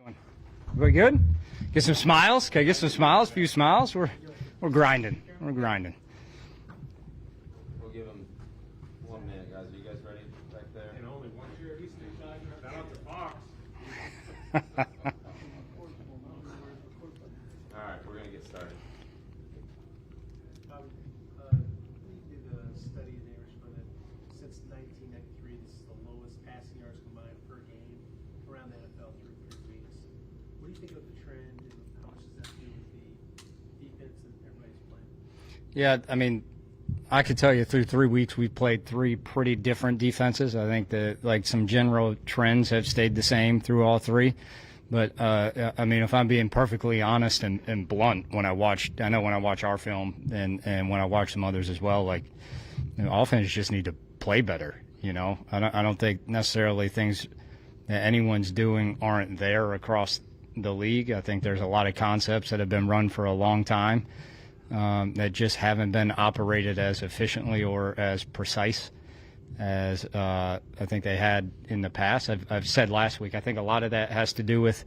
Doing? We good? Get some smiles. Can I get some smiles? A few smiles. We're grinding. We're grinding. We'll give them 1 minute, guys. Are you guys ready back there? And only one chair each side. Shout out to Fox. All right, we're gonna get started. We did a study in Irishman that since 1993, this is the lowest passing yards combined per game around the NFL through 3 weeks. What do you think of the trend, and how much does that do with the defense that everybody's playing? Yeah, I mean, I could tell you through 3 weeks we've played three pretty different defenses. I think that some general trends have stayed the same through all three. But, I mean, if I'm being perfectly honest and blunt, when I watch our film and when I watch some others as well, offense just need to play better, you know. I don't think necessarily things that anyone's doing aren't there across the league. I think there's a lot of concepts that have been run for a long time that just haven't been operated as efficiently or as precise as I think they had in the past. I've said last week, I think a lot of that has to do with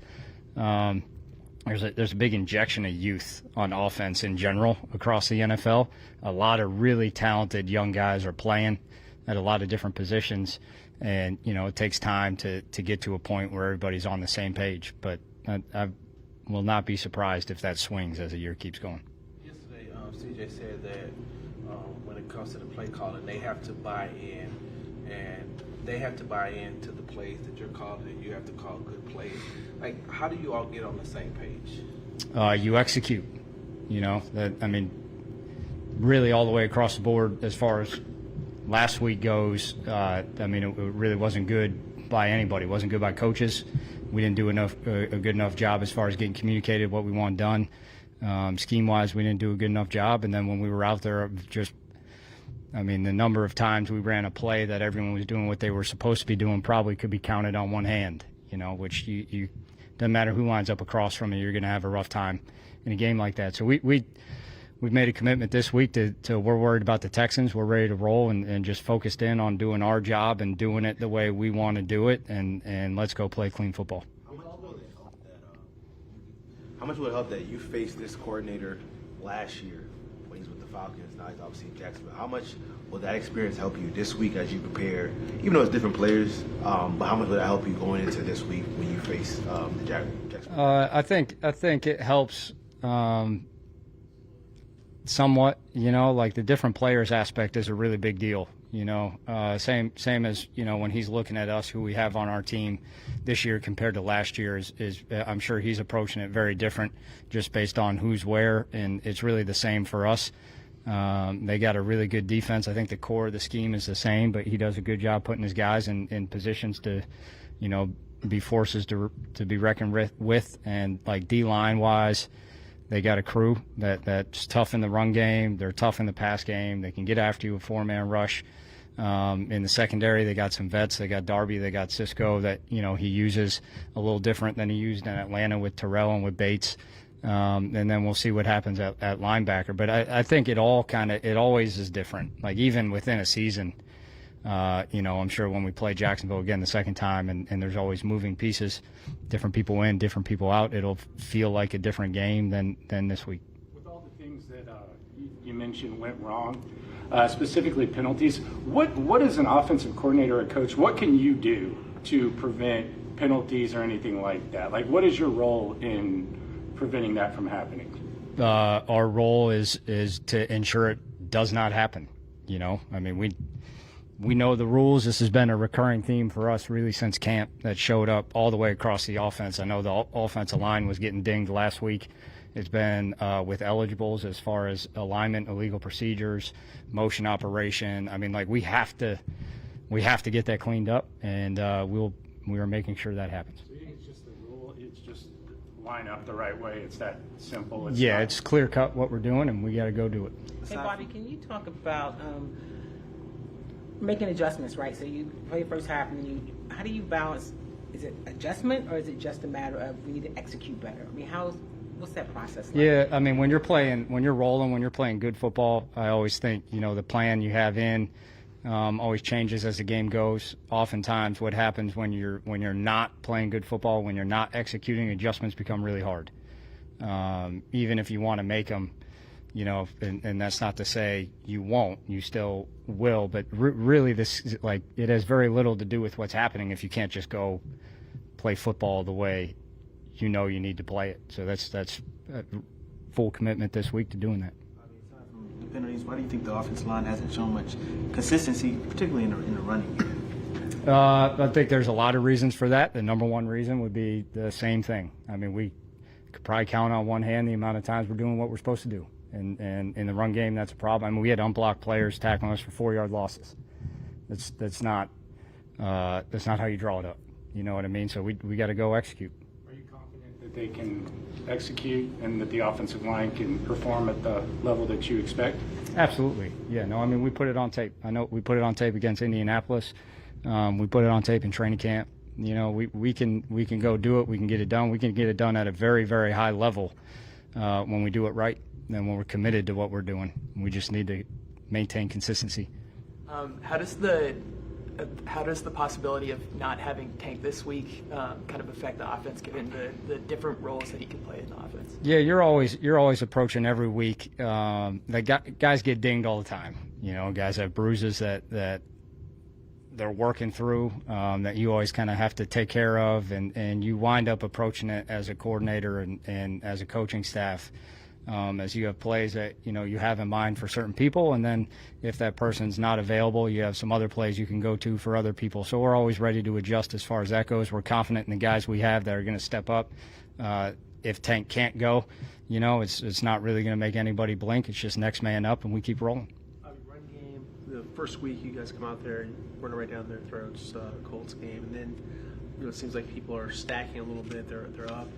there's a big injection of youth on offense in general across the NFL. A lot of really talented young guys are playing at a lot of different positions, and it takes time to get to a point where everybody's on the same page. But I will not be surprised if that swings as the year keeps going. Yesterday, CJ said that when it comes to the play calling, they have to buy in, and they have to buy into the plays that you're calling, and you have to call good plays. How do you all get on the same page? You execute. Really all the way across the board as far as last week goes. It really wasn't good by anybody. It wasn't good by coaches. We didn't do a good enough job as far as getting communicated what we want done. Scheme-wise, we didn't do a good enough job. And then when we were out there, the number of times we ran a play that everyone was doing what they were supposed to be doing probably could be counted on one hand, which you doesn't matter who lines up across from you, you're going to have a rough time in a game like that. So we've made a commitment this week to we're worried about the Texans. We're ready to roll and just focused in on doing our job and doing it the way we want to do it, and let's go play clean football. How much will it help that you faced this coordinator last year when he's with the Falcons, now he's obviously in Jacksonville? How much will that experience help you this week as you prepare, even though it's different players, but how much will that help you going into this week when you face the Jacksonville? I think it helps somewhat, the different players aspect is a really big deal. Same as, when he's looking at us, who we have on our team this year compared to last year is I'm sure he's approaching it very different just based on who's where, and it's really the same for us. They got a really good defense. I think the core of the scheme is the same, but he does a good job putting his guys in positions to, be forces to be reckoned with. And D-line wise, they got a crew that's tough in the run game. They're tough in the pass game. They can get after you with four-man rush. In the secondary, they got some vets. They got Darby. They got Cisco that, he uses a little different than he used in Atlanta with Terrell and with Bates. And then we'll see what happens at linebacker. But I think it always is different. Even within a season, I'm sure when we play Jacksonville again the second time and there's always moving pieces, different people in, different people out, it'll feel like a different game than this week. With all the things that you mentioned went wrong, specifically penalties, what is an offensive coordinator or a coach, what can you do to prevent penalties or anything like that? What is your role in preventing that from happening? Our role is to ensure it does not happen. We know the rules. This has been a recurring theme for us really since camp that showed up all the way across the offense. I know the offensive line was getting dinged last week. It's been with eligibles as far as alignment, illegal procedures, motion operation. We have to get that cleaned up, and we are making sure that happens. So you think it's just the rule? It's just line up the right way. It's that simple. It's clear cut what we're doing, and we got to go do it. Hey, Bobby, can you talk about making adjustments, right? So you play the first half, and how do you balance? Is it adjustment, or is it just a matter of we need to execute better? What's that process like? Yeah, when you're rolling, when you're playing good football, I always think, the plan you have in always changes as the game goes. Oftentimes what happens when you're not playing good football, when you're not executing, adjustments become really hard. Even if you want to make them, and that's not to say you won't, you still will, but really this, like, it has very little to do with what's happening if you can't just go play football the way you need to play it. So that's full commitment this week to doing that. Aside from the penalties, why do you think the offensive line hasn't shown much consistency, particularly in the running game? I think there's a lot of reasons for that. The number one reason would be the same thing. I mean, we could probably count on one hand the amount of times we're doing what we're supposed to do. And in the run game, that's a problem. I mean, we had unblocked players tackling us for 4-yard losses. That's not how you draw it up. You know what I mean? So we got to go execute. Are you confident that they can execute and that the offensive line can perform at the level that you expect? Absolutely. Yeah, no, I mean, we put it on tape. I know we put it on tape against Indianapolis. We put it on tape in training camp. We can go do it. We can get it done. We can get it done at a very, very high level when we do it right and when we're committed to what we're doing. We just need to maintain consistency. How does the possibility of not having Tank this week kind of affect the offense, given the different roles that he can play in the offense? Yeah, you're always approaching every week. Guys get dinged all the time. Guys have bruises that they're working through, that you always kind of have to take care of, and you wind up approaching it as a coordinator and as a coaching staff, as you have plays that you have in mind for certain people, and then if that person's not available, you have some other plays you can go to for other people. So we're always ready to adjust as far as that goes. We're confident in the guys we have that are going to step up. If Tank can't go, it's not really going to make anybody blink. It's just next man up, and we keep rolling. Run game, the first week you guys come out there and run right down their throats, Colts game, and then it seems like people are stacking a little bit. They're up.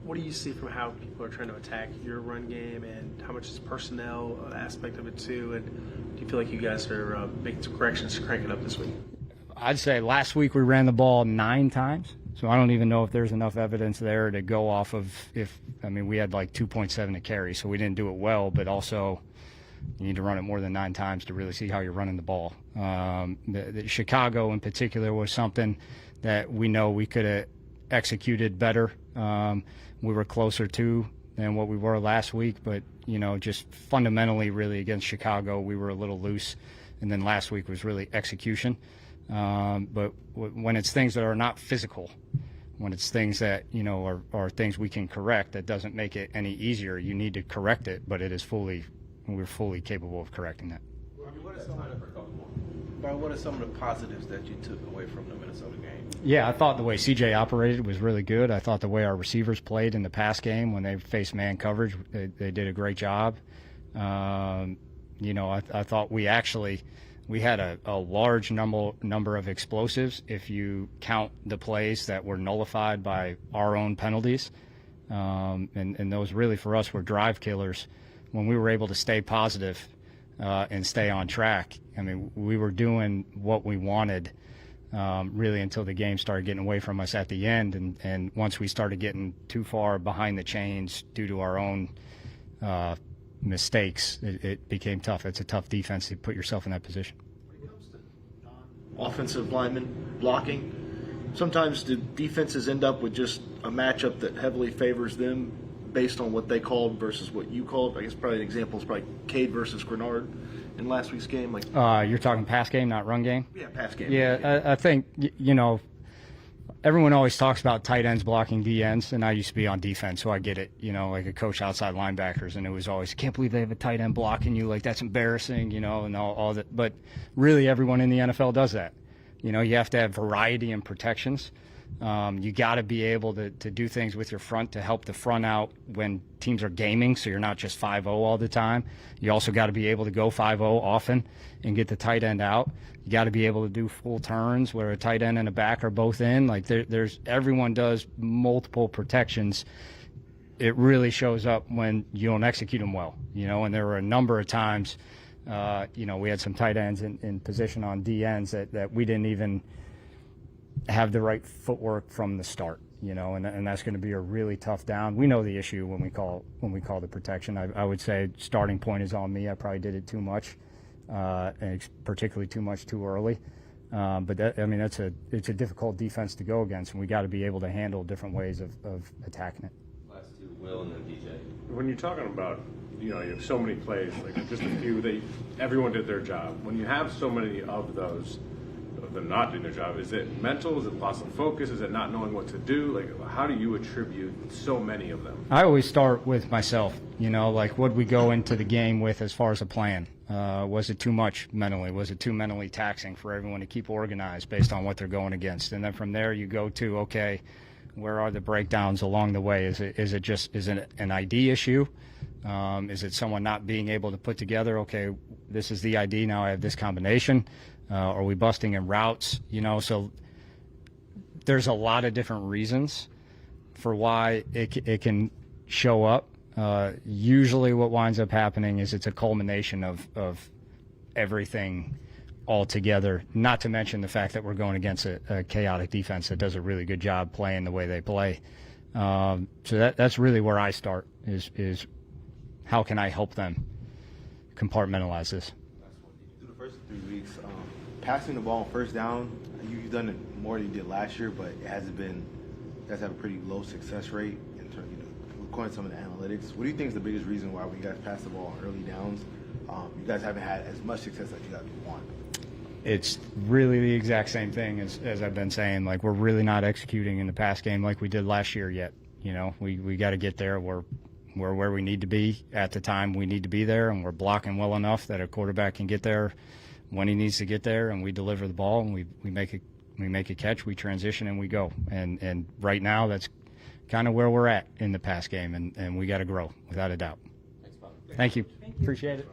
What do you see from how people are trying to attack your run game, and how much is personnel aspect of it too? And do you feel like you guys are making some corrections to crank it up this week? I'd say last week we ran the ball 9 times, so I don't even know if there's enough evidence there to go off of. We had like 2.7 a carry, so we didn't do it well, but also you need to run it more than 9 times to really see how you're running the ball. The Chicago in particular was something that we know we could have executed better. We were closer to than what we were last week, but just fundamentally really against Chicago we were a little loose, and then last week was really execution. But when it's things that are not physical, when it's things that are things we can correct, that doesn't make it any easier. You need to correct it, but we're fully capable of correcting that. What are some of the positives that you took away from the Minnesota game? Yeah, I thought the way CJ operated was really good. I thought the way our receivers played in the pass game when they faced man coverage, they did a great job. I thought we had a large number of explosives if you count the plays that were nullified by our own penalties. And those really for us were drive killers when we were able to stay positive and stay on track. I mean, we were doing what we wanted really until the game started getting away from us at the end. And once we started getting too far behind the chains due to our own mistakes, it became tough. It's a tough defense to put yourself in that position. When it comes to offensive linemen blocking, sometimes the defenses end up with just a matchup that heavily favors them based on what they called versus what you called. I guess probably an example is probably Cade versus Grenard in last week's game. You're talking pass game, not run game? Yeah, pass game. Yeah, I think, everyone always talks about tight ends blocking D ends, and I used to be on defense, so I get it, like a coach outside linebackers, and it was always, can't believe they have a tight end blocking you, like that's embarrassing, and all that. But really everyone in the NFL does that. You have to have variety in protections. You got to be able to do things with your front to help the front out when teams are gaming, so you're not just 5-0 all the time. You also got to be able to go 5-0 often and get the tight end out. You got to be able to do full turns where a tight end and a back are both in. Like there's everyone does multiple protections. It really shows up when you don't execute them well, and there were a number of times, we had some tight ends in position on D ends that we didn't even have the right footwork from the start, and that's going to be a really tough down. We know the issue when we call the protection. I would say starting point is on me. I probably did it too much. and it's particularly too much too early. But that, I mean, it's a difficult defense to go against, and we got to be able to handle different ways of attacking it. Last two, Will and then DJ. When you're talking about, you have so many plays, like just a few, everyone did their job. When you have so many of those, of them not doing their job, is it mental? Is it loss of focus? Is it not knowing what to do? Like, how do you attribute so many of them? I always start with myself, like what we go into the game with as far as a plan. Was it too much mentally? Was it too mentally taxing for everyone to keep organized based on what they're going against? And then from there you go to, okay, where are the breakdowns along the way? Is it an ID issue? Is it someone not being able to put together, okay, this is the ID, now I have this combination? Are we busting in routes? So there's a lot of different reasons for why it can show up. Usually what winds up happening is it's a culmination of everything all together, not to mention the fact that we're going against a chaotic defense that does a really good job playing the way they play. So that's really where I start is how can I help them compartmentalize this? Through the first 3 weeks, passing the ball on first down, you've done it more than you did last year, but it hasn't been. You guys have a pretty low success rate in terms, according to some of the analytics. What do you think is the biggest reason why when you guys pass the ball on early downs, you guys haven't had as much success as you guys want? It's really the exact same thing as I've been saying. Like, we're really not executing in the pass game like we did last year yet. We got to get there. We're where we need to be at the time we need to be there, and we're blocking well enough that a quarterback can get there when he needs to get there, and we deliver the ball, and we make a catch, we transition, and we go. And right now, that's kind of where we're at in the pass game, and we got to grow, without a doubt. Thanks, Bob. Thank you. Appreciate it.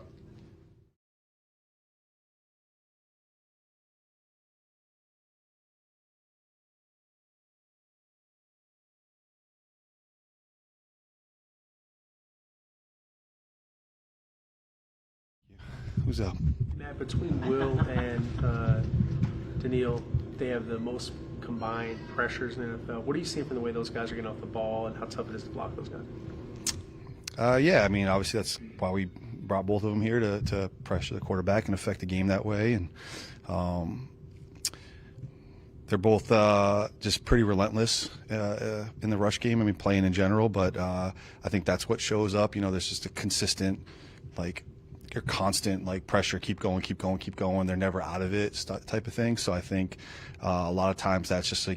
Who's up? Matt, between Will and Daniil, they have the most combined pressures in the NFL. What are you seeing from the way those guys are getting off the ball and how tough it is to block those guys? Yeah, I mean, obviously that's why we brought both of them here to pressure the quarterback and affect the game that way. And they're both just pretty relentless in the rush game. I mean, playing in general, but I think that's what shows up. There's just a consistent, your constant pressure, keep going. They're never out of it type of thing. So I think a lot of times that's just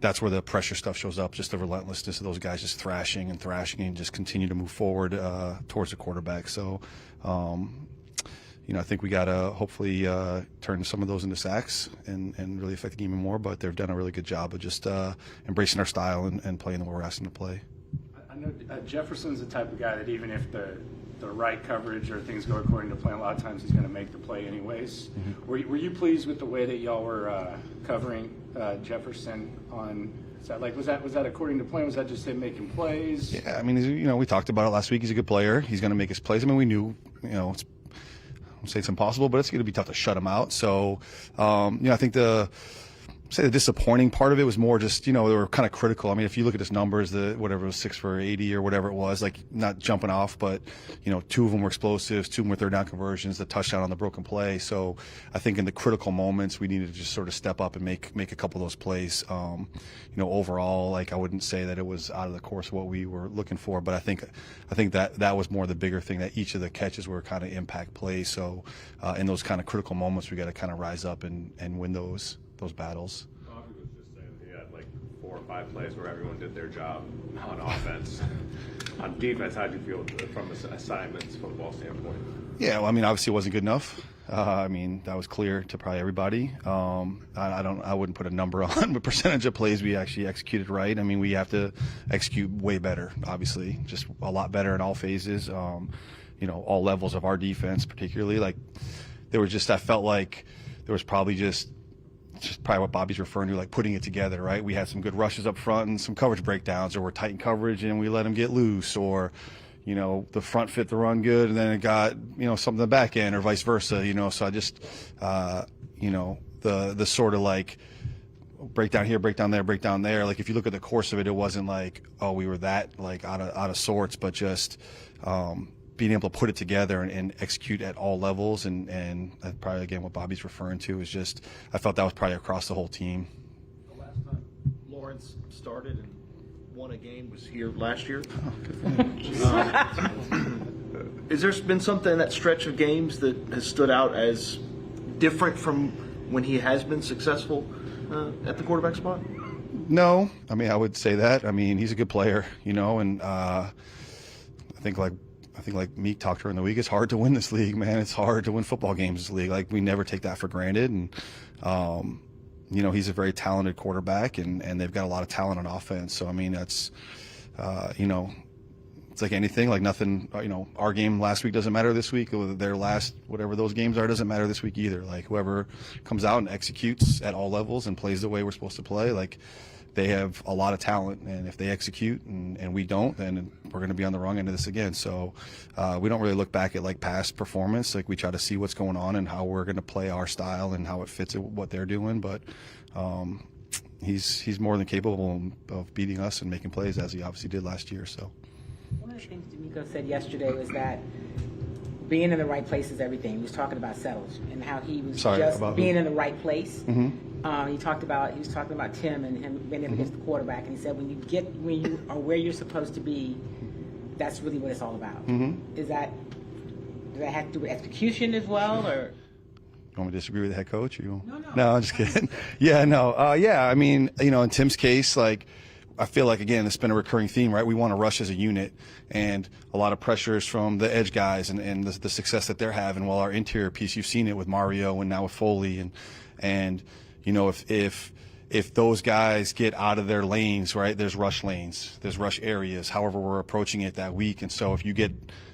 that's where the pressure stuff shows up, just the relentlessness of those guys just thrashing and just continue to move forward towards the quarterback. So, I think we got to hopefully turn some of those into sacks and really affect the game even more, but they've done a really good job of just embracing our style and playing the way we're asking them to play. I know Jefferson's the type of guy that even if the right coverage or things go according to plan, a lot of times he's going to make the play anyways. Mm-hmm. Were you pleased with the way that y'all were covering Jefferson on? Was that according to plan? Was that just him making plays? Yeah, I mean, we talked about it last week. He's a good player. He's going to make his plays. I mean, we knew, I won't say it's impossible, but it's going to be tough to shut him out. So, I think the disappointing part of it was more just, they were kind of critical. I mean, if you look at his numbers, whatever it was 6 for 80 or whatever it was, not jumping off, but, 2 of them were explosives, 2 of them were third down conversions, the touchdown on the broken play. So I think in the critical moments, we needed to just sort of step up and make a couple of those plays. Overall, I wouldn't say that it was out of the course of what we were looking for, but I think that was more the bigger thing, that each of the catches were kind of impact plays. So in those kind of critical moments, we got to kind of rise up and win those battles. Bobby was just saying he had 4 or 5 plays where everyone did their job on offense. On defense, how did you feel from an assignments football standpoint? Yeah, well, I mean, obviously it wasn't good enough. That was clear to probably everybody. I wouldn't put a number on the percentage of plays we actually executed right. I mean, we have to execute way better, obviously, just a lot better in all phases. All levels of our defense, particularly. I felt like there was probably just probably what Bobby's referring to, putting it together, right? We had some good rushes up front and some coverage breakdowns, or we're tight in coverage and we let them get loose, or, the front fit the run good and then it got, something in the back end, or vice versa, So I just, the sort of breakdown here, breakdown there, breakdown there. If you look at the course of it, it wasn't we were that out of sorts, but just, being able to put it together and execute at all levels, and probably again what Bobby's referring to is just I felt that was probably across the whole team. The last time Lawrence started and won a game was here last year. Has there been something in that stretch of games that has stood out as different from when he has been successful at the quarterback spot? No, I mean I would say that. I mean he's a good player, and I think like Meek talked during the week, it's hard to win this league, man. It's hard to win football games in this league. Like we never take that for granted, and he's a very talented quarterback, and they've got a lot of talent on offense. So I mean that's it's like anything, like nothing. Our game last week doesn't matter this week. Or their last, whatever those games are, doesn't matter this week either. Like whoever comes out and executes at all levels and plays the way we're supposed to play, like they have a lot of talent. And if they execute and we don't, then we're going to be on the wrong end of this again. So we don't really look back at like past performance. Like we try to see what's going on and how we're going to play our style and how it fits with what they're doing. But he's more than capable of beating us and making plays as he obviously did last year. So. One of the things D'Amico said yesterday was that being in the right place is everything. He was talking about settles and how he was being in the right place. Mm-hmm. He was talking about Tim and him being able to get the quarterback, and he said when you are where you're supposed to be, that's really what it's all about. Mm-hmm. Does that have to do with execution as well, or? You want me to disagree with the head coach? No, I'm just kidding. Yeah, no. Yeah, I mean, in Tim's case, like, I feel like, again, it's been a recurring theme, right? We want to rush as a unit, and a lot of pressures from the edge guys and the success that they're having. While our interior piece, you've seen it with Mario and now with Foley, and if those guys get out of their lanes, right? There's rush lanes, there's rush areas. However, we're approaching it that week, and so if you get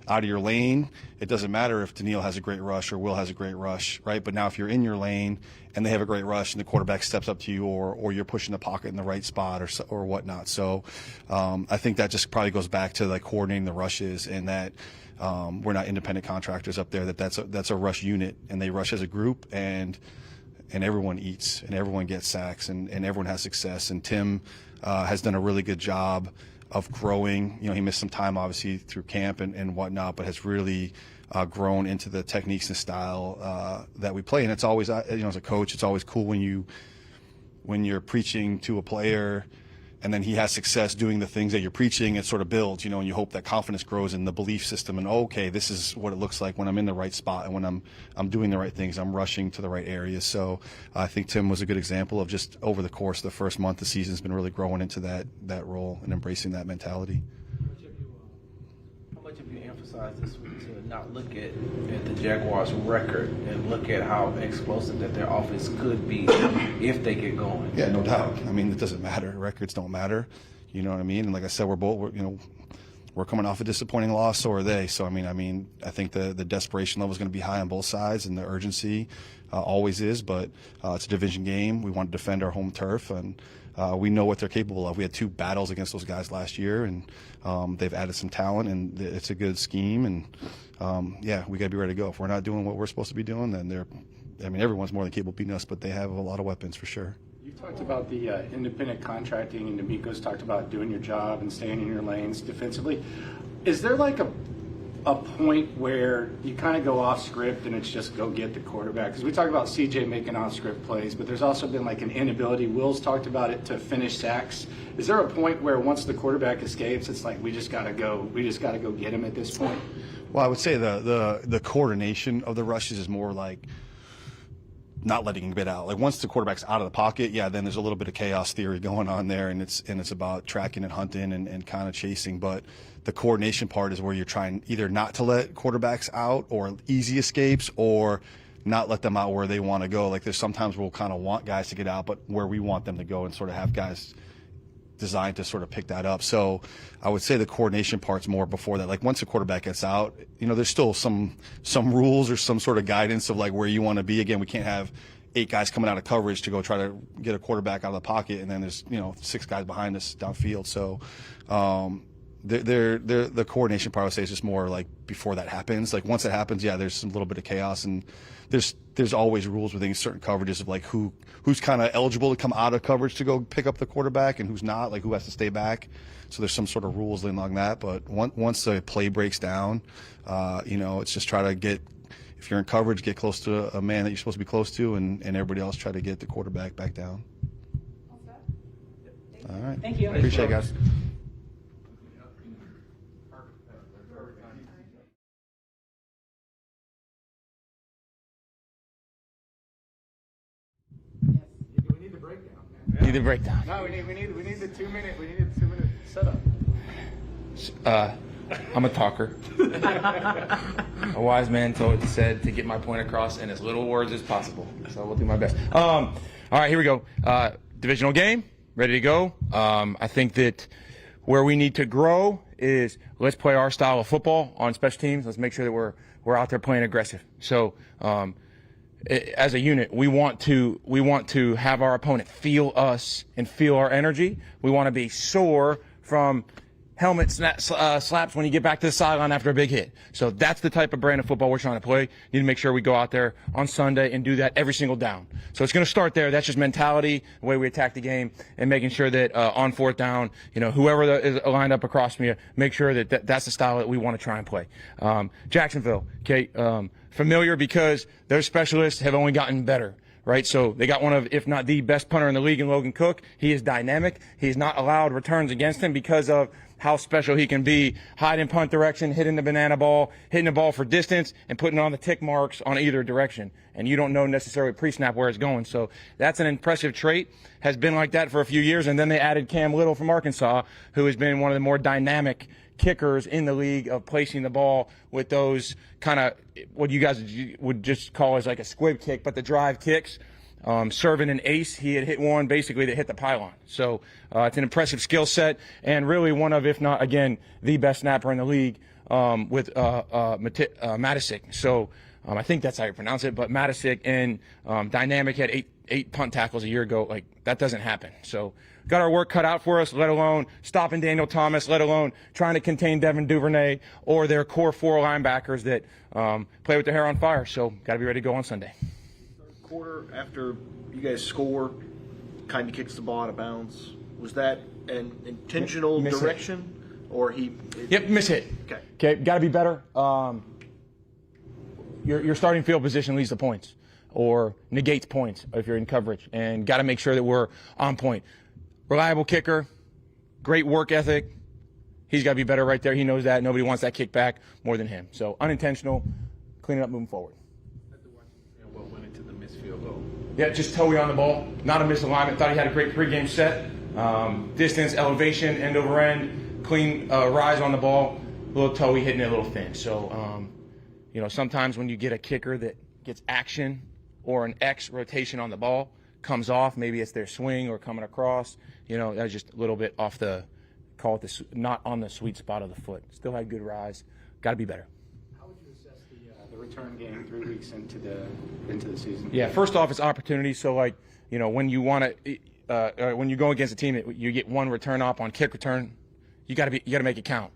out of your lane, it doesn't matter if Daniil has a great rush or Will has a great rush, right? But now if you're in your lane and they have a great rush and the quarterback steps up to you, or you're pushing the pocket in the right spot or whatnot. So I think that just probably goes back to like coordinating the rushes, and that we're not independent contractors up there. That's a rush unit, and they rush as a group, and everyone eats and everyone gets sacks and everyone has success. And Tim has done a really good job of growing. He missed some time obviously through camp and whatnot, but has really grown into the techniques and style that we play. And it's always, as a coach, it's always cool when you're preaching to a player and then he has success doing the things that you're preaching. It sort of builds, and you hope that confidence grows in the belief system. And okay, this is what it looks like when I'm in the right spot and when I'm doing the right things. I'm rushing to the right areas. So I think Tim was a good example of just over the course of the first month, the season's been really growing into that role and embracing that mentality. How much have you emphasized this week to not look at the Jaguars' record and look at how explosive that their offense could be if they get going? Yeah, no doubt. I mean, it doesn't matter. Records don't matter. You know what I mean? And like I said, we're coming off a disappointing loss, so are they. So I think the desperation level is going to be high on both sides, and the urgency always is. But it's a division game. We want to defend our home turf, and we know what they're capable of. We had 2 battles against those guys last year, and they've added some talent, and it's a good scheme. And we got to be ready to go. If we're not doing what we're supposed to be doing, then everyone's more than capable of beating us, but they have a lot of weapons for sure. You talked about the independent contracting, and D'Amico's talked about doing your job and staying in your lanes defensively. Is there like a point where you kind of go off script and it's just go get the quarterback? Because we talk about CJ making off script plays, but there's also been like an inability. Will's talked about it, to finish sacks. Is there a point where once the quarterback escapes, it's like we just got to go get him at this point? Well, I would say the coordination of the rushes is more like not letting him get out. Like once the quarterback's out of the pocket, then there's a little bit of chaos theory going on there, and it's about tracking and hunting and kind of chasing. But the coordination part is where you're trying either not to let quarterbacks out or easy escapes, or not let them out where they want to go. Like there's sometimes we'll kind of want guys to get out, but where we want them to go, and sort of have guys designed to sort of pick that up. So I would say the coordination part's more before that. Like once the quarterback gets out, there's still some rules or some sort of guidance of like where you want to be. Again, we can't have 8 guys coming out of coverage to go try to get a quarterback out of the pocket, and then there's 6 guys behind us downfield. So the coordination part, I would say, is just more like before that happens. Like once it happens, yeah, there's some little bit of chaos, and there's always rules within certain coverages of like who's kind of eligible to come out of coverage to go pick up the quarterback and who's not, like who has to stay back. So there's some sort of rules along that. But once the play breaks down, it's just try to get, if you're in coverage, get close to a man that you're supposed to be close to, and everybody else try to get the quarterback back down. All right. Thank you. Appreciate it, guys. We need the breakdown, man. Need the breakdown. No, we need the 2 minute setup. I'm a talker. A wise man said to get my point across in as little words as possible. So we'll do my best. All right, here we go. Divisional game, ready to go. I think that where we need to grow is let's play our style of football on special teams. Let's make sure that we're out there playing aggressive. So as a unit, we want to have our opponent feel us and feel our energy. We want to be sore from helmet slaps when you get back to the sideline after a big hit. So that's the type of brand of football we're trying to play. Need to make sure we go out there on Sunday and do that every single down. So it's going to start there. That's just mentality, the way we attack the game, and making sure that on fourth down, whoever is lined up across me, make sure that's the style that we want to try and play. Jacksonville, okay, familiar because their specialists have only gotten better. Right, so they got one of, if not the best punter in the league in Logan Cook. He is dynamic. He's not allowed returns against him because of how special he can be. Hide in punt direction, hitting the banana ball, hitting the ball for distance, and putting on the tick marks on either direction. And you don't know necessarily pre-snap where it's going. So that's an impressive trait. Has been like that for a few years. And then they added Cam Little from Arkansas, who has been one of the more dynamic kickers in the league of placing the ball with those kind of what you guys would just call as like a squib kick, but the drive kicks. Serving an ace, he had hit one basically that hit the pylon. So it's an impressive skill set, and really one of, if not again, the best snapper in the league with Matisic. So I think that's how you pronounce it. But Matisic and dynamic had eight punt tackles a year ago. Like that doesn't happen. So got our work cut out for us, let alone stopping Daniel Thomas, let alone trying to contain Devin Duvernay or their core four linebackers that play with their hair on fire. So got to be ready to go on Sunday. Quarter after you guys score, kind of kicks the ball out of bounds. Was that an intentional direction, or he? Yep, miss hit. Okay, got to be better. Your starting field position leads to points, or negates points if you're in coverage, and got to make sure that we're on point. Reliable kicker, great work ethic. He's got to be better right there. He knows that. Nobody wants that kick back more than him. So unintentional, clean it up, moving forward. What went into the missed field goal? Yeah, just Toey on the ball. Not a misalignment. Thought he had a great pregame set. Distance, elevation, end over end, clean rise on the ball. A little Toey hitting it a little thin. So, sometimes when you get a kicker that gets action or an X rotation on the ball, comes off, maybe it's their swing or coming across, that's just a little bit off the, call it not on the sweet spot of the foot. Still had good rise. Got to be better. How would you assess the return game 3 weeks into the season? Yeah, first off, it's opportunity. So, when you want to, when you go against a team that you get one return op on kick return, you got to make it count.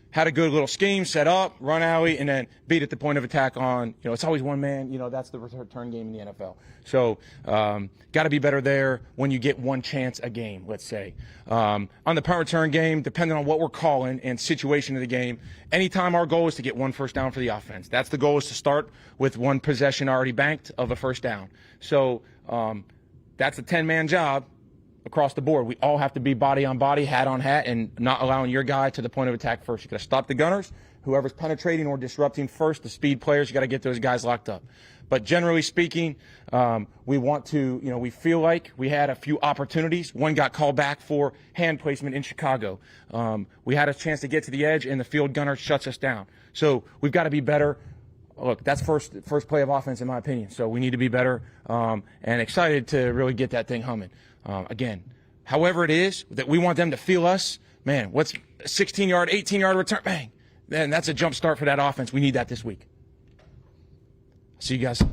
Had a good little scheme, set up, run alley, and then beat at the point of attack on, it's always one man, that's the return game in the NFL. So, got to be better there when you get one chance a game, let's say. On the punt return game, depending on what we're calling and situation of the game, anytime our goal is to get one first down for the offense. That's the goal, is to start with one possession already banked of a first down. So, that's a 10-man job. Across the board, we all have to be body on body, hat on hat, and not allowing your guy to the point of attack first. You got to stop the gunners, whoever's penetrating or disrupting first. The speed players, you got to get those guys locked up. But generally speaking, we want to, we feel like we had a few opportunities. One got called back for hand placement in Chicago. We had a chance to get to the edge, and the field gunner shuts us down. So we've got to be better. Look, that's first play of offense, in my opinion. So we need to be better, and excited to really get that thing humming. Again, however it is that we want them to feel us, man, what's a 16-yard, 18-yard return? Bang. Then that's a jump start for that offense. We need that this week. See you guys.